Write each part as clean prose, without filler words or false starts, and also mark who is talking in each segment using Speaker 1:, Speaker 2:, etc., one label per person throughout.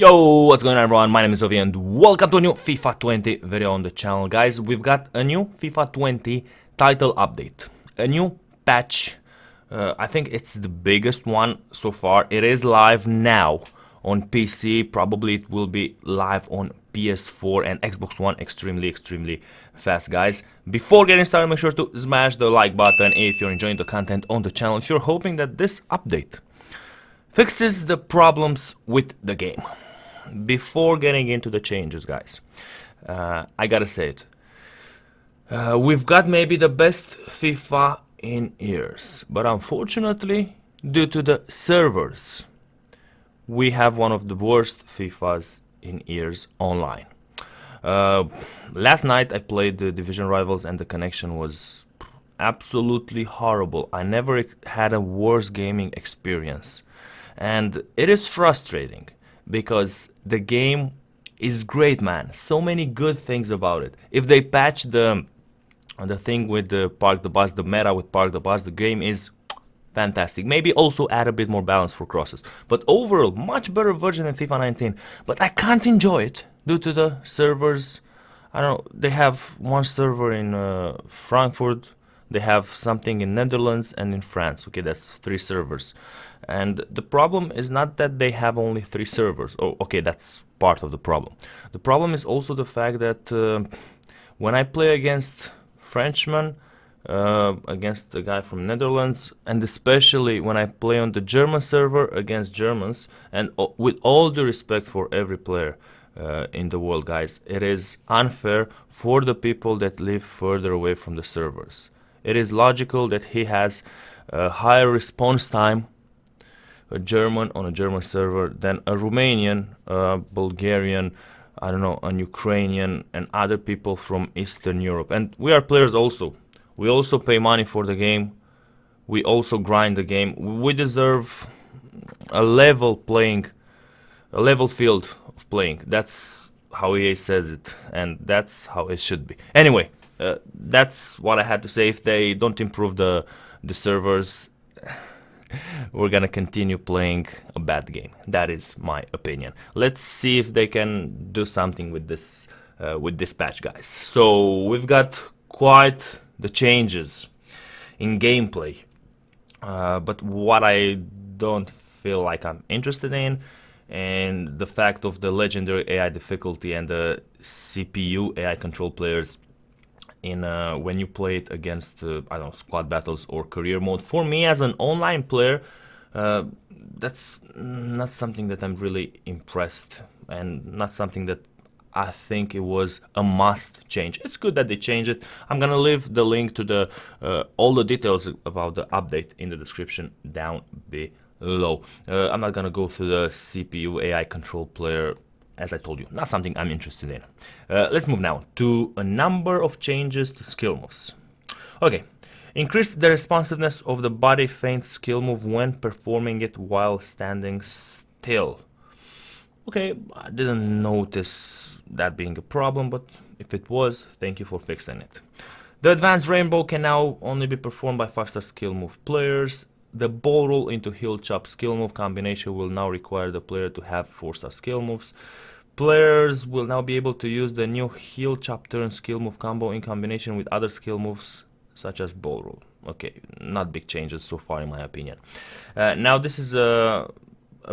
Speaker 1: Yo, what's going on everyone? My name is Ovi and welcome to a new FIFA 20 video on the channel. Guys, we've got a new FIFA 20 title update. A new patch. I think it's the biggest one so far. It is live now on PC. Probably it will be live on PS4 and Xbox One extremely fast, guys. Before getting started, make sure to smash the like button if you're enjoying the content on the channel. If you're hoping that this update fixes the problems with the game. Before getting into the changes, guys, I gotta say it. We've got maybe the best FIFA in years, but unfortunately, due to the servers, we have one of the worst FIFAs in years online. Last night I played the Division Rivals and the connection was absolutely horrible. I never had a worse gaming experience, and it is frustrating. Because the game is great, man. So many good things about it. If they patch the thing with the park the bus, the meta with park the bus, the game is fantastic. Maybe also add a bit more balance for crosses. But overall, much better version than FIFA 19. But I can't enjoy it due to the servers. I don't know. They have one server in Frankfurt. They have something in Netherlands and in France. Okay, that's 3 servers. And the problem is not that they have only 3 servers. Oh, okay, that's part of the problem. The problem is also the fact that when I play against Frenchmen, against the guy from Netherlands, and especially when I play on the German server against Germans, and with all due respect for every player in the world, guys, it is unfair for the people that live further away from the servers. It is logical that he has a higher response time, a German on a German server, than a Romanian, a Bulgarian, I don't know, an Ukrainian, and other people from Eastern Europe. And we are players also. We also pay money for the game. We also grind the game. We deserve a level field of playing. That's how EA says it, and that's how it should be. Anyway, that's what I had to say. If they don't improve the servers, we're gonna continue playing a bad game. That is my opinion. Let's see if they can do something with this patch, guys. So we've got quite the changes in gameplay, but what I don't feel like I'm interested in, and the fact of the legendary AI difficulty and the CPU AI control players in when you play it against I don't know, squad battles or career mode. For me as an online player, that's not something that I'm really impressed, and not something that I think it was a must change. It's good that they changed it. I'm gonna leave the link to the all the details about the update in the description down below. I'm not gonna go through the CPU AI control player. As I told you, not something I'm interested in. Let's move now to a number of changes to skill moves. Okay, increase the responsiveness of the body feint skill move when performing it while standing still. Okay, I didn't notice that being a problem, but if it was, thank you for fixing it. The advanced rainbow can now only be performed by 5-star skill move players. The ball roll into heel chop skill move combination will now require the player to have 4-star skill moves. Players will now be able to use the new heel chop turn skill move combo in combination with other skill moves such as ball roll. Okay, not big changes so far in my opinion. Now this is a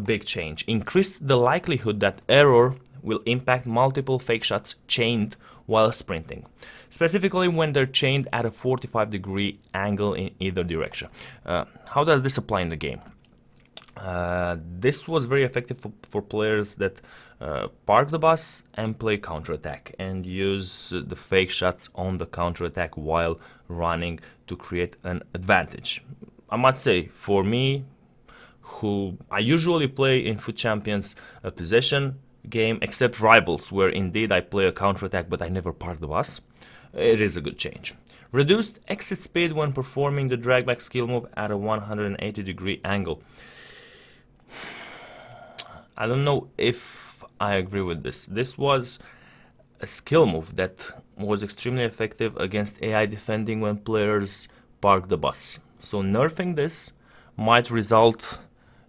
Speaker 1: big change. Increase the likelihood that error will impact multiple fake shots chained while sprinting, specifically when they're chained at a 45-degree angle in either direction. How does this apply in the game? This was very effective for players that park the bus and play counterattack and use the fake shots on the counterattack while running to create an advantage. I must say, for me, who I usually play in Foot Champions a possession game, except Rivals, where indeed I play a counterattack but I never park the bus, it is a good change. Reduced exit speed when performing the drag back skill move at a 180-degree angle. I don't know if I agree with this. This was a skill move that was extremely effective against AI defending when players park the bus. So nerfing this might result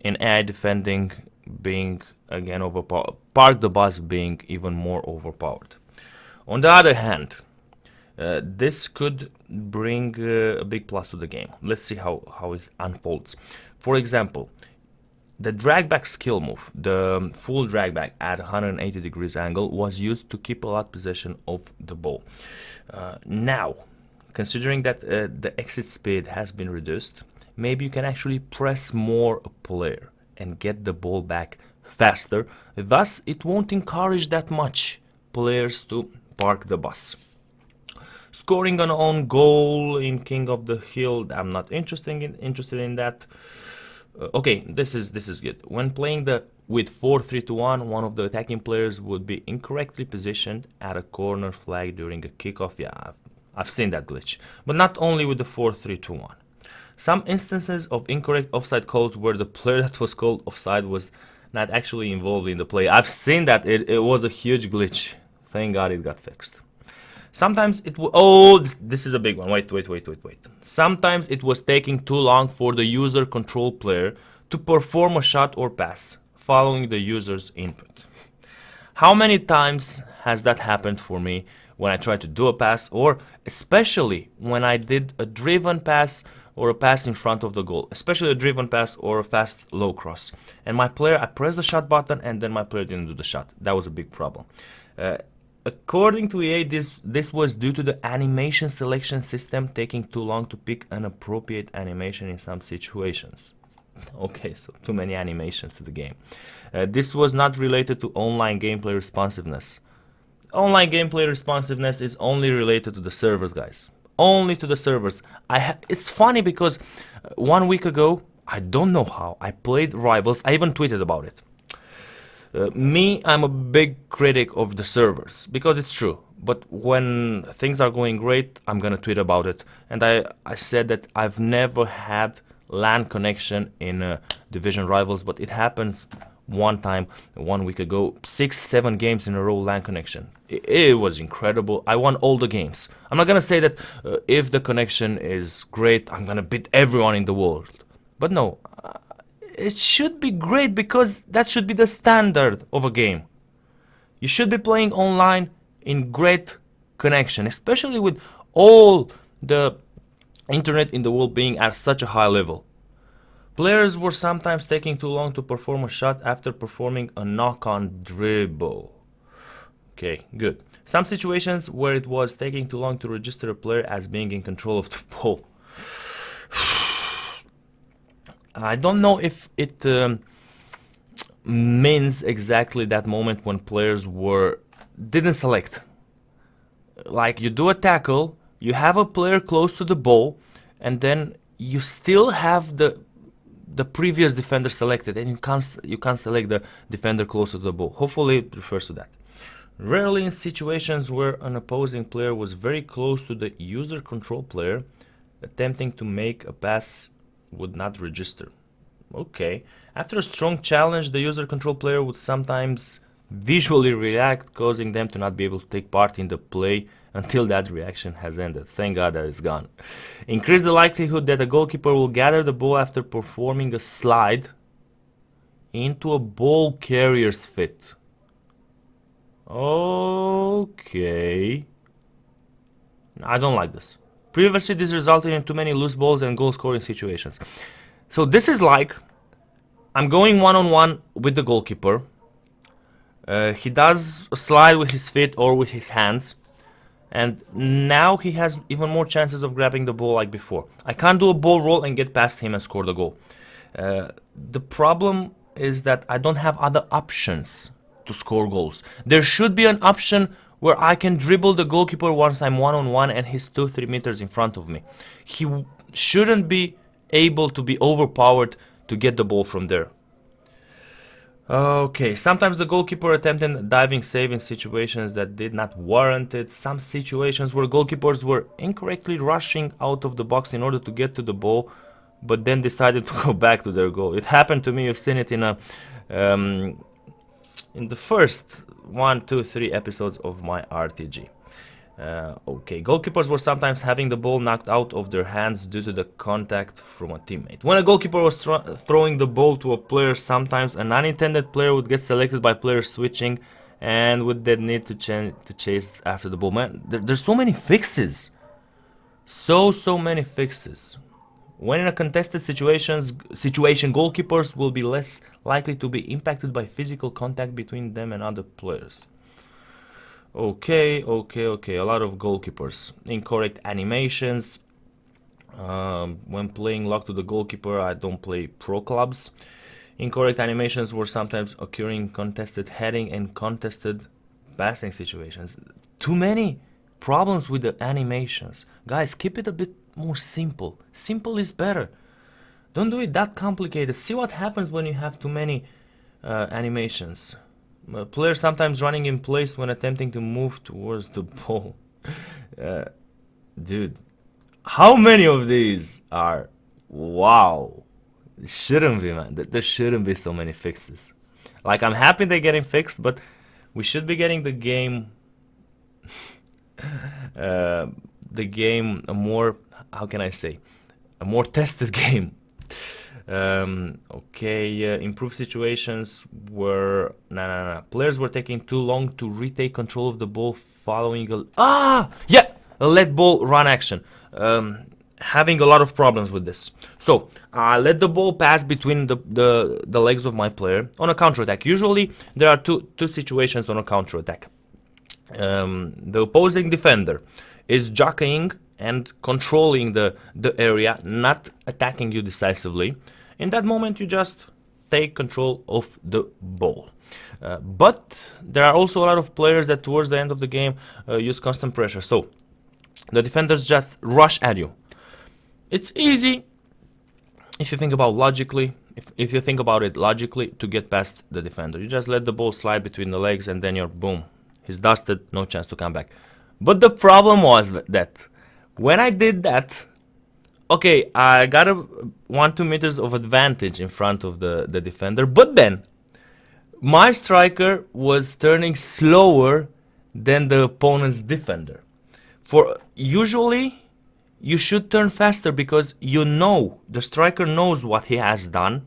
Speaker 1: in AI defending being again overpowered, park the bus being even more overpowered. On the other hand, this could bring a big plus to the game. Let's see how it unfolds. For example, the drag back skill move, the full drag back at 180 degrees angle, was used to keep a lot possession of the ball. Now, considering that the exit speed has been reduced, maybe you can actually press more a player and get the ball back faster. Thus, it won't encourage that much players to park the bus. Scoring an own goal in King of the Hill, I'm not interested in that. Okay, this is good. When playing with 4-3-1, one of the attacking players would be incorrectly positioned at a corner flag during a kickoff. Yeah, I've seen that glitch. But not only with the 4-3-1. Some instances of incorrect offside calls where the player that was called offside was not actually involved in the play. I've seen that. It was a huge glitch. Thank God it got fixed. Sometimes it was... Oh, this is a big one. Wait. Sometimes it was taking too long for the user control player to perform a shot or pass following the user's input. How many times has that happened for me when I tried to do a pass, or especially when I did a driven pass or a pass in front of the goal, especially a driven pass or a fast low cross. And my player, I pressed the shot button and then my player didn't do the shot. That was a big problem. According to EA, this was due to the animation selection system taking too long to pick an appropriate animation in some situations. Okay, so too many animations to the game. This was not related to online gameplay responsiveness. Online gameplay responsiveness is only related to the servers, guys. Only to the servers. It's funny because 1 week ago, I don't know how, I played Rivals. I even tweeted about it. I'm a big critic of the servers, because it's true. But when things are going great, I'm gonna tweet about it. And I said that I've never had LAN connection in Division Rivals, but it happened one time, 1 week ago. 6-7 games in a row LAN connection. It was incredible. I won all the games. I'm not gonna say that if the connection is great, I'm gonna beat everyone in the world. But no. It should be great, because that should be the standard of a game. You should be playing online in great connection, especially with all the internet in the world being at such a high level. Players were sometimes taking too long to perform a shot after performing a knock-on dribble. Okay, good. Some situations where it was taking too long to register a player as being in control of the ball. I don't know if it means exactly that moment when players didn't select. Like, you do a tackle, you have a player close to the ball, and then you still have the previous defender selected, and you can't select the defender close to the ball. Hopefully it refers to that. Rarely in situations where an opposing player was very close to the user control player, attempting to make a pass would not register. Okay. After a strong challenge, the user control player would sometimes visually react, causing them to not be able to take part in the play until that reaction has ended. Thank God that it's gone. Increase the likelihood that a goalkeeper will gather the ball after performing a slide into a ball carrier's fit. Okay. I don't like this. Previously, this resulted in too many loose balls and goal scoring situations. So this is like, I'm going one-on-one with the goalkeeper. He does a slide with his feet or with his hands. And now he has even more chances of grabbing the ball like before. I can't do a ball roll and get past him and score the goal. The problem is that I don't have other options to score goals. There should be an option where I can dribble the goalkeeper once I'm one-on-one and he's 2-3 meters in front of me. He shouldn't be able to be overpowered to get the ball from there. Okay, sometimes the goalkeeper attempted a diving save in situations that did not warrant it. Some situations where goalkeepers were incorrectly rushing out of the box in order to get to the ball, but then decided to go back to their goal. It happened to me. You've seen it in the first 1, 2, 3 episodes of my RTG. Okay, goalkeepers were sometimes having the ball knocked out of their hands due to the contact from a teammate. When a goalkeeper was throwing the ball to a player, sometimes an unintended player would get selected by players switching and would then need to chase after the ball. Man, there's so many fixes. So many fixes. When in a contested situation, goalkeepers will be less likely to be impacted by physical contact between them and other players. Okay. A lot of goalkeepers. Incorrect animations. When playing lock to the goalkeeper, I don't play pro clubs. Incorrect animations were sometimes occurring in contested heading and contested passing situations. Too many problems with the animations. Guys, keep it a bit more simple. Simple is better. Don't do it that complicated. See what happens when you have too many animations. Players sometimes running in place when attempting to move towards the ball. Dude, how many of these are? Wow. Shouldn't be, man. There shouldn't be so many fixes. Like, I'm happy they're getting fixed, but we should be getting the game a more, how can I say, a more tested game. Okay, improved situations were players were taking too long to retake control of the ball following a let ball run action. Having a lot of problems with this. So I let the ball pass between the legs of my player on a counter attack. Usually there are two situations on a counter attack. The opposing defender is jockeying and controlling the area, not attacking you decisively. In that moment, you just take control of the ball. But there are also a lot of players that towards the end of the game use constant pressure. So the defenders just rush at you. It's easy if you think about logically. If you think about it logically, to get past the defender, you just let the ball slide between the legs, and then you're boom. He's dusted, no chance to come back. But the problem was that when I did that, okay, I got a 1-2 meters of advantage in front of the defender, but then my striker was turning slower than the opponent's defender. For usually you should turn faster, because you know the striker knows what he has done.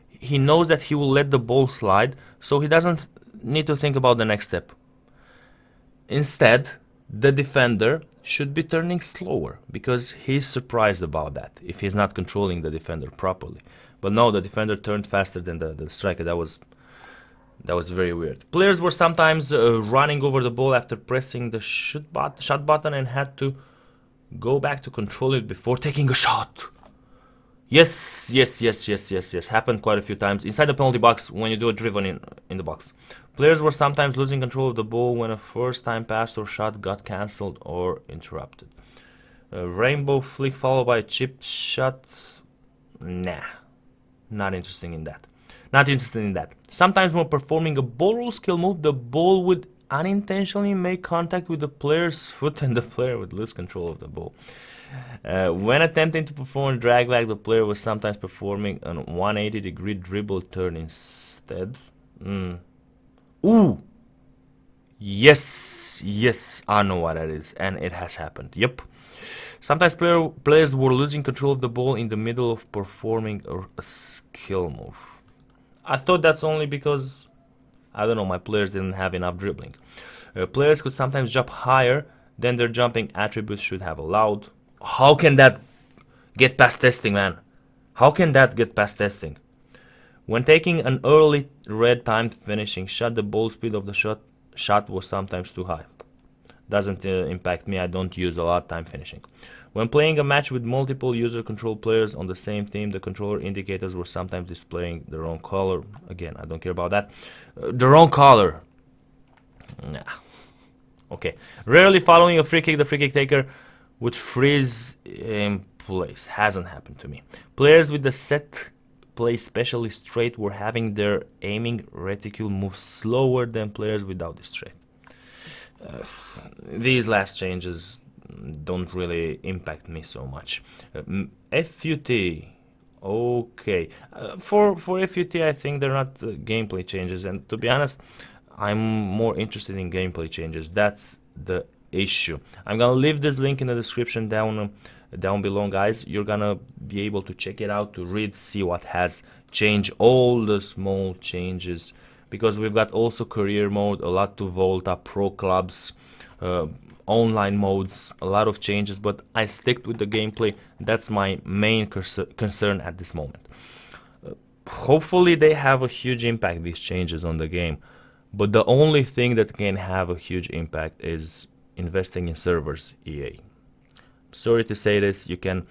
Speaker 1: He knows that he will let the ball slide, so he doesn't need to think about the next step. Instead, the defender should be turning slower, because he's surprised about that if he's not controlling the defender properly. But no, the defender turned faster than the striker. That was very weird. Players were sometimes running over the ball after pressing the shot button and had to go back to control it before taking a shot. Yes. Happened quite a few times inside the penalty box when you do a driven in the box. Players were sometimes losing control of the ball when a first time pass or shot got cancelled or interrupted. A rainbow flick followed by a chip shot. Nah. Not interested in that. Sometimes when performing a ball roll skill move, the ball would unintentionally make contact with the player's foot and the player would lose control of the ball. When attempting to perform drag back, the player was sometimes performing a 180-degree dribble turn instead. Ooh! Yes, I know what that is, and it has happened. Yep. Sometimes players were losing control of the ball in the middle of performing a skill move. I thought that's only because, I don't know, my players didn't have enough dribbling. Players could sometimes jump higher than their jumping attributes should have allowed. How can that get past testing, man? How can that get past testing? When taking an early red timed finishing shot, the ball speed of the shot was sometimes too high. Doesn't impact me, I don't use a lot of time finishing. When playing a match with multiple user control players on the same team, the controller indicators were sometimes displaying the wrong color. Again, I don't care about that. The wrong color. Nah. Okay. Rarely following a free kick, the free kick taker would freeze in place. Hasn't happened to me. Players with the set play specialist trait were having their aiming reticule move slower than players without this trait. These last changes don't really impact me so much. FUT, okay. For FUT, I think they're not gameplay changes, and to be honest, I'm more interested in gameplay changes. That's the issue. I'm gonna leave this link in the description down below, guys. You're gonna be able to check it out, to read, see what has changed, all the small changes, because we've got also career mode, a lot to Volta, pro clubs, online modes, a lot of changes, but I stick with the gameplay. That's my main concern at this moment. Hopefully they have a huge impact, these changes on the game, but the only thing that can have a huge impact is investing in servers, EA. Sorry to say this, you can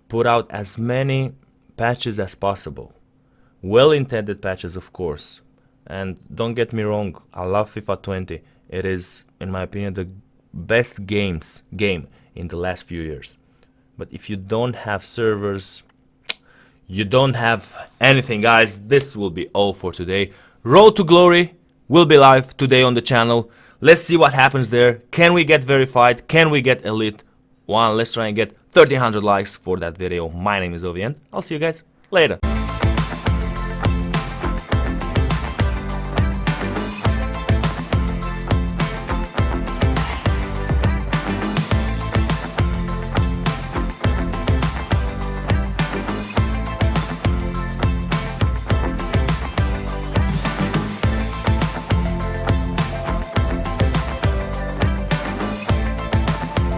Speaker 1: put out as many patches as possible, well-intended patches of course, and don't get me wrong, I love FIFA 20. It is, in my opinion, the best game in the last few years. But if you don't have servers, you don't have anything, guys. This will be all for today. Road to Glory will be live today on the channel. Let's see what happens there. Can we get verified? Can we get elite? Let's try and get 1300 likes for that video. My name is Ovi, and I'll see you guys later.